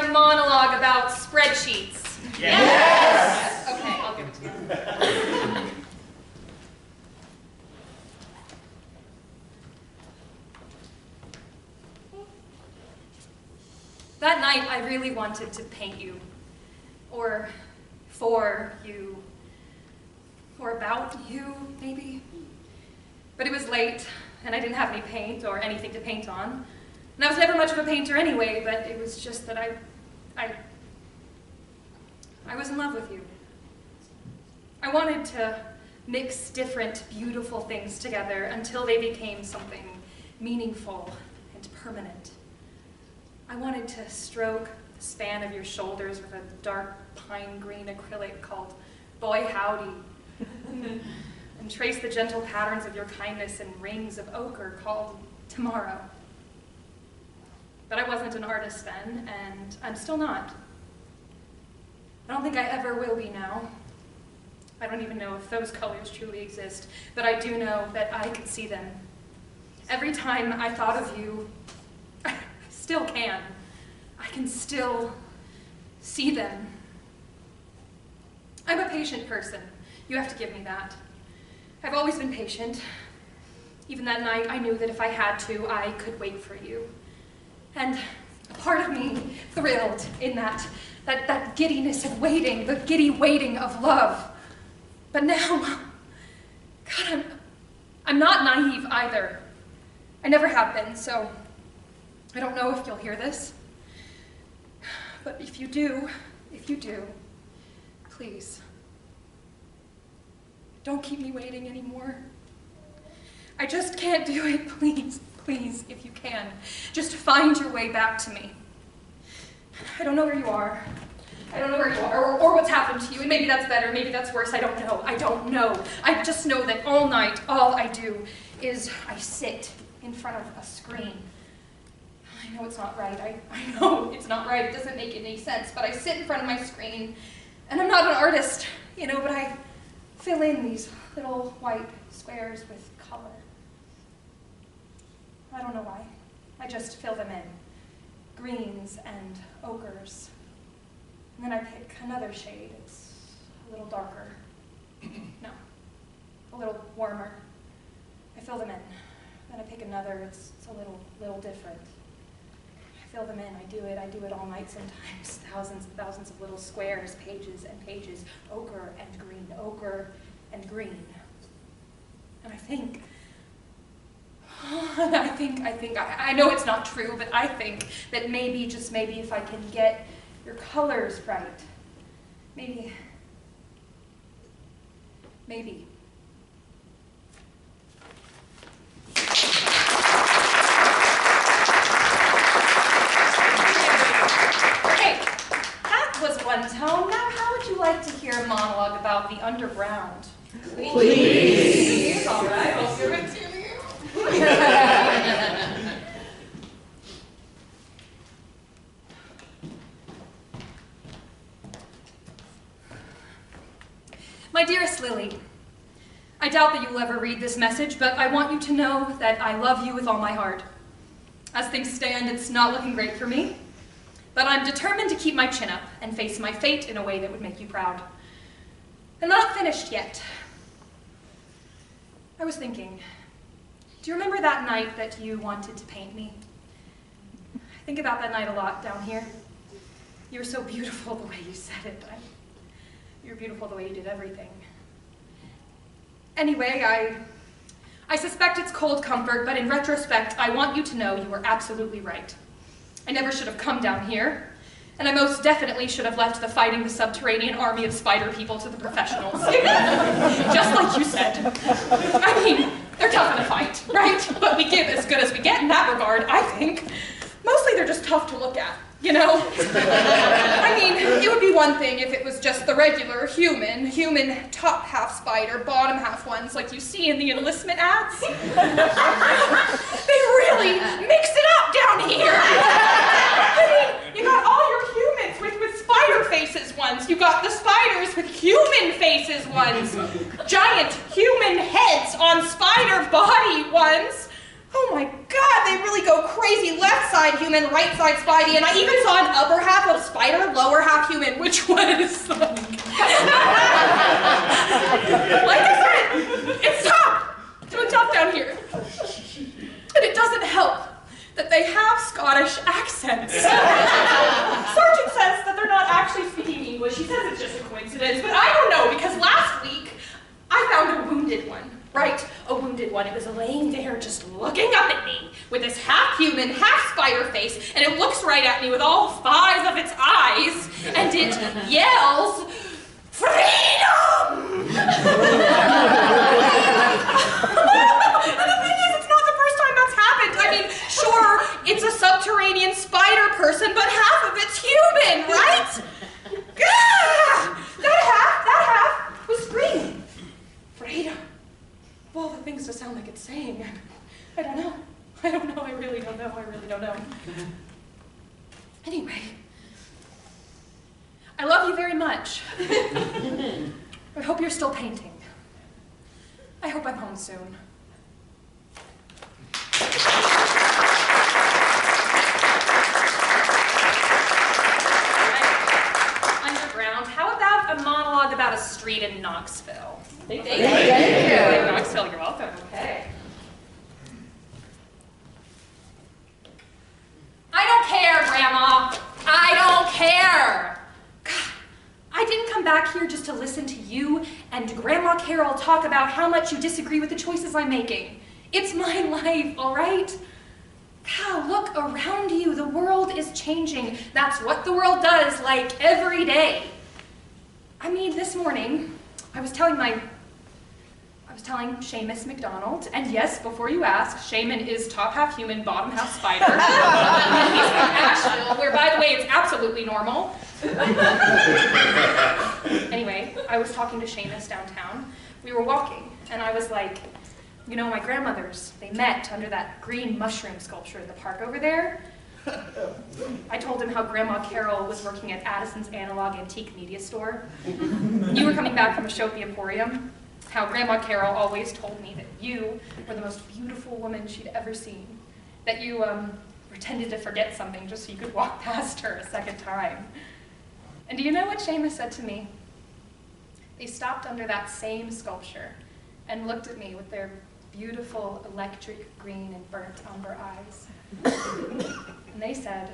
a monologue about spreadsheets? Yes! Okay, I'll give it to you. That night, I really wanted to paint you, or for you, or about you, maybe. But it was late, and I didn't have any paint or anything to paint on. And I was never much of a painter anyway, but it was just that I was in love with you. I wanted to mix different, beautiful things together until they became something meaningful and permanent. I wanted to stroke the span of your shoulders with a dark pine green acrylic called Boy Howdy, and trace the gentle patterns of your kindness in rings of ochre called Tomorrow. But I wasn't an artist then, and I'm still not. I don't think I ever will be now. I don't even know if those colors truly exist, but I do know that I could see them. Every time I thought of you, I still can. I can still see them. I'm a patient person. You have to give me that. I've always been patient. Even that night, I knew that if I had to, I could wait for you. And a part of me thrilled in that giddiness of waiting, the giddy waiting of love. But now, God, I'm not naive either. I never have been, so I don't know if you'll hear this. But if you do, please, don't keep me waiting anymore. I just can't do it, please, please, if you can. Just find your way back to me. I don't know where you are. I don't know where you are, or what's happened to you, and maybe that's better, maybe that's worse, I don't know. I don't know. I just know that all night, all I do is I sit in front of a screen. I know it's not right. I know it's not right. It doesn't make any sense, but I sit in front of my screen, and I'm not an artist, you know, but I fill in these little white squares with color. I don't know why. I just fill them in. Greens and ochres. And then I pick another shade. It's a little darker. No, a little warmer. I fill them in. Then I pick another. It's a little different. I fill them in. I do it all night sometimes. Thousands and thousands of little squares, pages and pages. Ochre and green, ochre and green. And I know it's not true, but I think that maybe, just maybe, if I can get your colors right, maybe. Okay, that was one tone. Now, how would you like to hear a monologue about the underground? Please. All right, I'll give it to you. My dearest Lily, I doubt that you will ever read this message, but I want you to know that I love you with all my heart. As things stand, it's not looking great for me, but I'm determined to keep my chin up and face my fate in a way that would make you proud. I'm not finished yet. I was thinking, do you remember that night that you wanted to paint me? I think about that night a lot down here. You were so beautiful the way you said it. You were beautiful the way you did everything. Anyway, I suspect it's cold comfort, but in retrospect, I want you to know you were absolutely right. I never should have come down here, and I most definitely should have left the fighting the subterranean army of spider people to the professionals. Just like you said. I mean, they're tough in a fight, right? But we give as good as we get in that regard, I think. Mostly they're just tough to look at, you know? I mean, it would be one thing if it was just the regular human top half spider, bottom half ones like you see in the enlistment ads. They really mix it up down here. I mean, you got all your humans with spider faces ones. You got the spiders with human faces ones. Giant human heads on spider body ones. Oh my God, they really go crazy. Left side human, right side Spidey, and I even saw an upper half of spider, lower half human, which was like... Like I said, it's tough. It's doing tough down here. And it doesn't help that they have Scottish accents. Sergeant says that they're not actually speaking English. He says it's just a coincidence, but I don't know, because last week I found a wounded one. Right, a wounded one. It was laying there just looking up at me with this half human, half spider face, and it looks right at me with all 5 of its eyes, and it yells, "Freedom!" And the thing is, it's not the first time that's happened. I mean, sure, it's a subterranean spider person, but half of it's human, right? That half was screaming, "Freedom!" Of all the things to sound like it's saying, I don't know. I really don't know. Anyway, I love you very much. I hope you're still painting. I hope I'm home soon. Underground, how about a monologue about a street in Knoxville? Thank you. Knoxville, you're welcome. Okay. I don't care, Grandma. I don't care. God, I didn't come back here just to listen to you and Grandma Carol talk about how much you disagree with the choices I'm making. It's my life, all right? God, look around you. The world is changing. That's what the world does, like, every day. I mean, this morning, I was telling Seamus McDonald, and yes, before you ask, Shaman is top half human, bottom half spider. He's from Asheville, where, by the way, it's absolutely normal. Anyway, I was talking to Seamus downtown. We were walking, and I was like, you know, my grandmothers, they met under that green mushroom sculpture in the park over there. I told him how Grandma Carol was working at Addison's Analog Antique Media Store. You were coming back from a show at the Emporium. How Grandma Carol always told me that you were the most beautiful woman she'd ever seen. That you pretended to forget something just so you could walk past her a second time. And do you know what Seamus said to me? They stopped under that same sculpture and looked at me with their beautiful electric green and burnt umber eyes. And they said,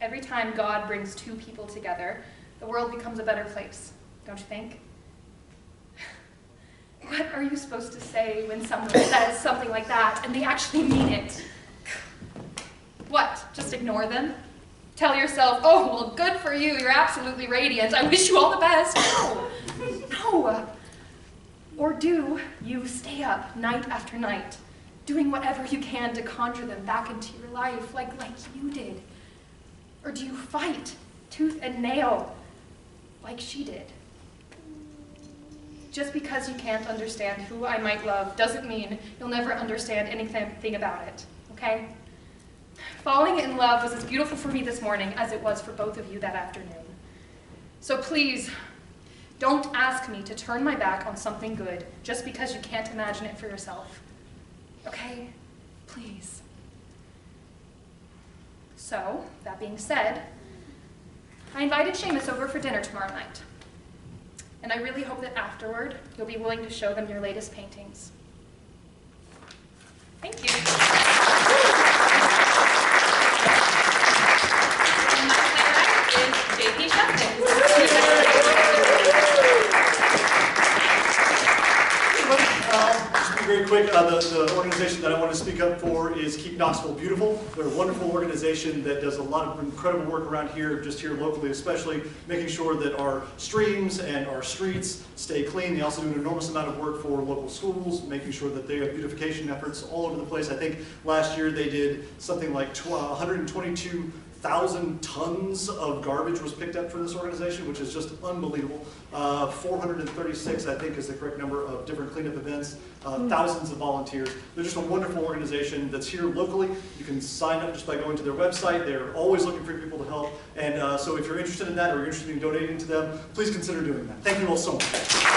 every time God brings 2 people together, the world becomes a better place, don't you think? What are you supposed to say when someone says something like that and they actually mean it? What, just ignore them? Tell yourself, oh, well, good for you, you're absolutely radiant, I wish you all the best. No. Or do you stay up night after night, doing whatever you can to conjure them back into your life like you did? Or do you fight tooth and nail like she did? Just because you can't understand who I might love doesn't mean you'll never understand anything about it, okay? Falling in love was as beautiful for me this morning as it was for both of you that afternoon. So please, don't ask me to turn my back on something good just because you can't imagine it for yourself, okay? Please. So, that being said, I invited Seamus over for dinner tomorrow night. And I really hope that afterward, you'll be willing to show them your latest paintings. Thank you. And my playwright is J.P. Schuffman. Just to be very quick, the organization that I want to speak up for is Keep Knoxville Beautiful. They're a wonderful organization that does a lot of incredible work around here, just here locally especially, making sure that our streams and our streets stay clean. They also do an enormous amount of work for local schools, making sure that they have beautification efforts all over the place. I think last year they did something like 122,000 tons of garbage was picked up for this organization, which is just unbelievable. 436, I think, is the correct number of different cleanup events. Thousands of volunteers. They're just a wonderful organization that's here locally. You can sign up just by going to their website. They're always looking for people to help. And so if you're interested in that or you're interested in donating to them, please consider doing that. Thank you all so much.